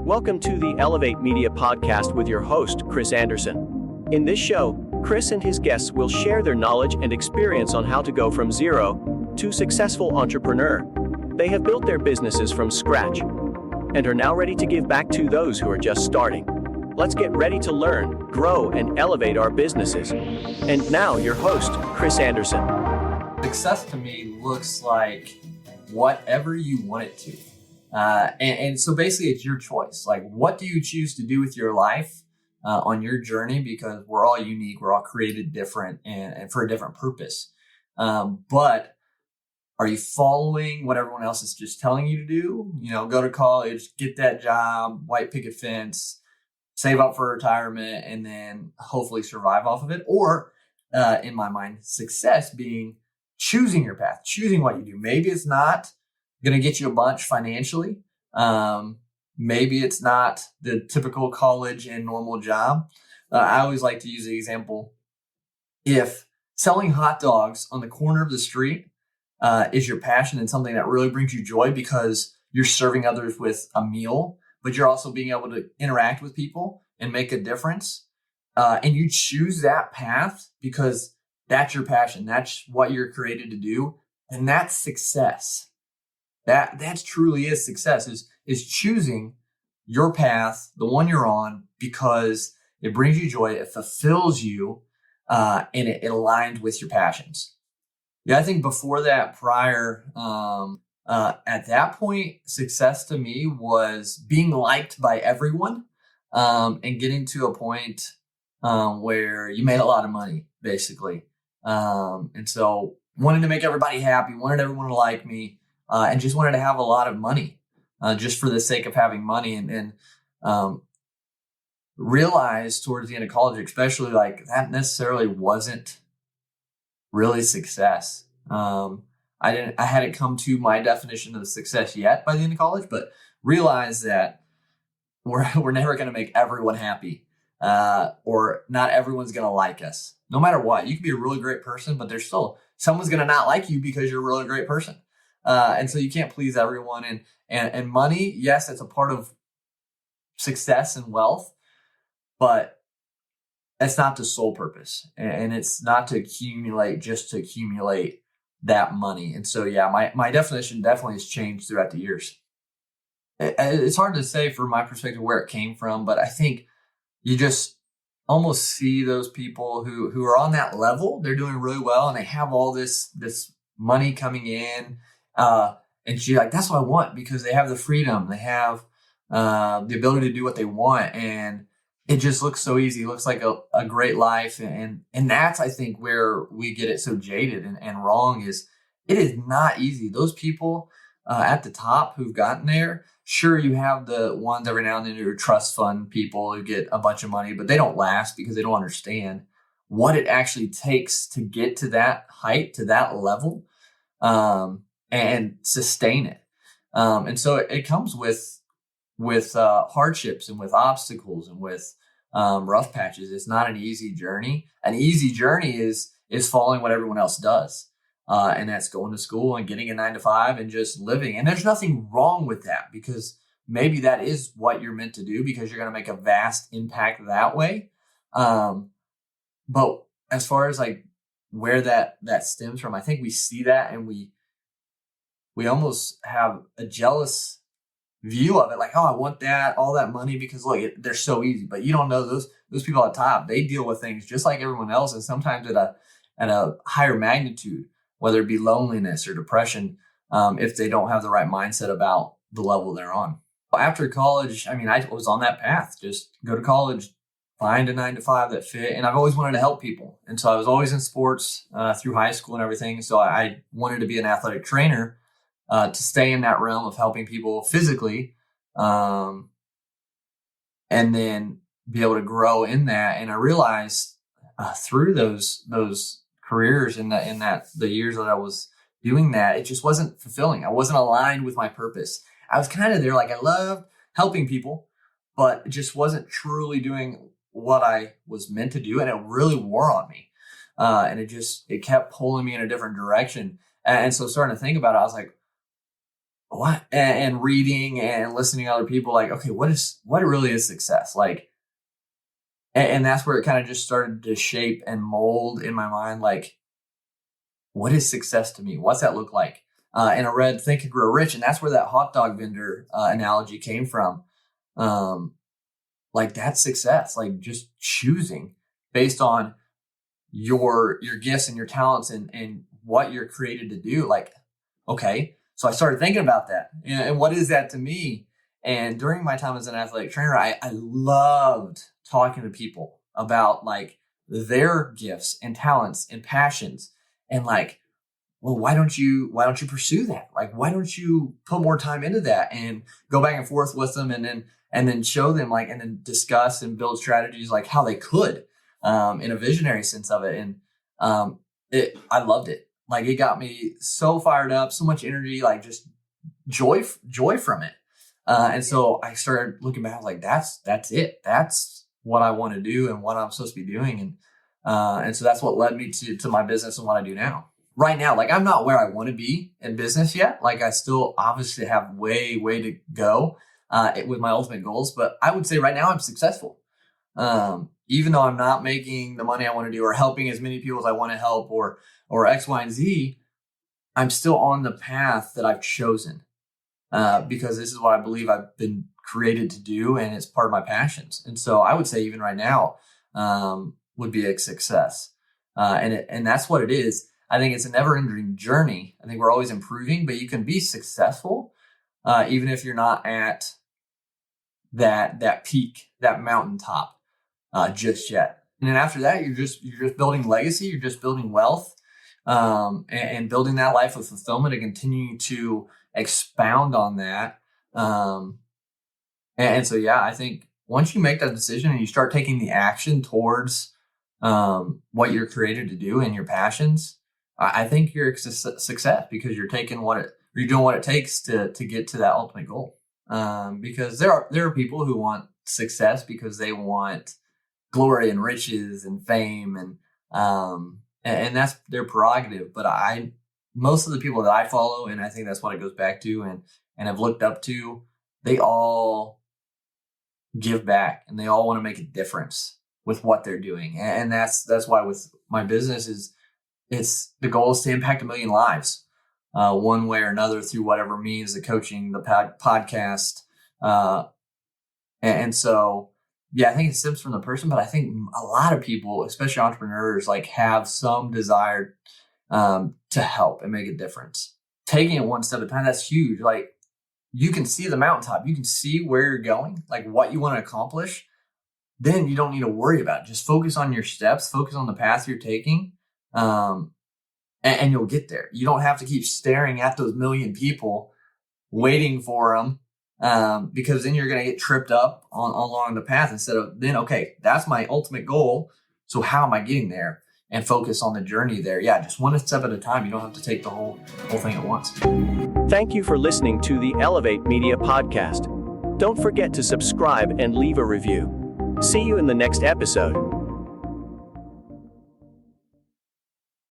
Welcome to the Elevate Media Podcast with your host, Chris Anderson. In this show, Chris and his guests will share their knowledge and experience on how to go from zero to successful entrepreneur. They have built their businesses from scratch and are now ready to give back to those who are just starting. Let's get ready to learn, grow, and elevate our businesses. And now, your host, Chris Anderson. Success to me looks like whatever you want it to. And so basically it's your choice. Like, what do you choose to do with your life on your journey? Because we're all unique. We're all created different and for a different purpose. But are you following what everyone else is just telling you to do? You know, go to college, get that job, white picket fence, save up for retirement, and then hopefully survive off of it. Or in my mind, success being choosing your path, choosing what you do. Maybe it's not going to get you a bunch financially. Maybe it's not the typical college and normal job. I always like to use the example. If selling hot dogs on the corner of the street is your passion and something that really brings you joy because you're serving others with a meal, but you're also being able to interact with people and make a difference, and you choose that path because that's your passion, that's what you're created to do, and that's success. That truly is success, is choosing your path, the one you're on, because it brings you joy, it fulfills you, and it aligns with your passions. Yeah, I think before that, prior, at that point, success to me was being liked by everyone, and getting to a point where you made a lot of money, basically. And so wanting to make everybody happy, wanted everyone to like me, and just wanted to have a lot of money, just for the sake of having money, and realized towards the end of college, especially, like that necessarily wasn't really success. I hadn't come to my definition of success yet by the end of college, but realized that we're never going to make everyone happy, or not everyone's going to like us, no matter what. You can be a really great person, but there's still someone's going to not like you because you're a really great person. And so you can't please everyone, and money, yes, it's a part of success and wealth, but it's not the sole purpose, and it's not to accumulate just to accumulate that money. And so, yeah, my definition definitely has changed throughout the years. It's hard to say from my perspective where it came from, but I think you just almost see those people who are on that level. They're doing really well, and they have all this money coming in. And she's like, that's what I want, because they have the freedom, they have the ability to do what they want, and it just looks so easy. It looks like a great life, and that's, I think, where we get it so jaded and wrong. Is it is not easy. Those people at the top who've gotten there, sure, you have the ones every now and then who are trust fund people who get a bunch of money, but they don't last because they don't understand what it actually takes to get to that height, to that level. And sustain it. And so it comes with hardships and with obstacles and with rough patches. It's not an easy journey. An easy journey is following what everyone else does. And that's going to school and getting a 9-to-5 and just living. And there's nothing wrong with that, because maybe that is what you're meant to do, because you're going to make a vast impact that way. But as far as like where that stems from, I think we see that and we almost have a jealous view of it. Like, oh, I want that, all that money, because look, they're so easy. But you don't know those people at the top, they deal with things just like everyone else. And sometimes at a higher magnitude, whether it be loneliness or depression, if they don't have the right mindset about the level they're on. After college, I mean, I was on that path, just go to college, find a 9-to-5 that fit. And I've always wanted to help people. And so I was always in sports through high school and everything. So I wanted to be an athletic trainer, to stay in that realm of helping people physically, and then be able to grow in that. And I realized through those careers in the years that I was doing that, it just wasn't fulfilling. I wasn't aligned with my purpose. I was kind of there, like I loved helping people, but it just wasn't truly doing what I was meant to do, and it really wore on me. And it kept pulling me in a different direction. And so starting to think about it, I was like, what, and reading and listening to other people, like, okay, what really is success? Like, and that's where it kind of just started to shape and mold in my mind. Like, what is success to me? What's that look like? And I read Think and Grow Rich, and that's where that hot dog vendor analogy came from. Like, that's success, like just choosing based on your gifts and your talents and what you're created to do. Like, okay, so I started thinking about that, and what is that to me? And during my time as an athletic trainer, I loved talking to people about like their gifts and talents and passions, and like, well, why don't you pursue that? Like, why don't you put more time into that and go back and forth with them, and then show them, like, and then discuss and build strategies like how they could, in a visionary sense of it. And I loved it. Like, it got me so fired up, so much energy, like just joy from it. And so I started looking back, I was like, that's it. That's what I want to do and what I'm supposed to be doing. And so that's what led me to my business and what I do now. Right now, like, I'm not where I want to be in business yet. Like, I still obviously have way to go with my ultimate goals, but I would say right now I'm successful. Even though I'm not making the money I want to do or helping as many people as I want to help or X, Y, and Z, I'm still on the path that I've chosen because this is what I believe I've been created to do, and it's part of my passions. And so I would say even right now would be a success. And that's what it is. I think it's a never-ending journey. I think we're always improving, but you can be successful even if you're not at that peak, that mountaintop just yet. And then after that, you're just building legacy. You're just building wealth and building that life of fulfillment and continuing to expound on that. And so, yeah, I think once you make that decision and you start taking the action towards what you're created to do and your passions, I think you're a success because you're doing what it takes to get to that ultimate goal. Because there are people who want success because they want glory and riches and fame, and that's their prerogative. But most of the people that I follow, and I think that's what it goes back to, and have looked up to, they all give back and they all want to make a difference with what they're doing. And that's why with my business the goal is to impact 1 million lives, one way or another, through whatever means, the coaching, the podcast. And so, yeah, I think it stems from the person, but I think a lot of people, especially entrepreneurs, like, have some desire to help and make a difference. Taking it one step at a time, that's huge. Like, you can see the mountaintop, you can see where you're going, like what you want to accomplish. Then you don't need to worry about it. Just focus on your steps, focus on the path you're taking, and you'll get there. You don't have to keep staring at those 1 million people waiting for them, because then you're going to get tripped up along the path instead of then, okay, that's my ultimate goal. So how am I getting there? And focus on the journey there. Yeah, just one step at a time. You don't have to take the whole thing at once. Thank you for listening to the Elevate Media Podcast. Don't forget to subscribe and leave a review. See you in the next episode.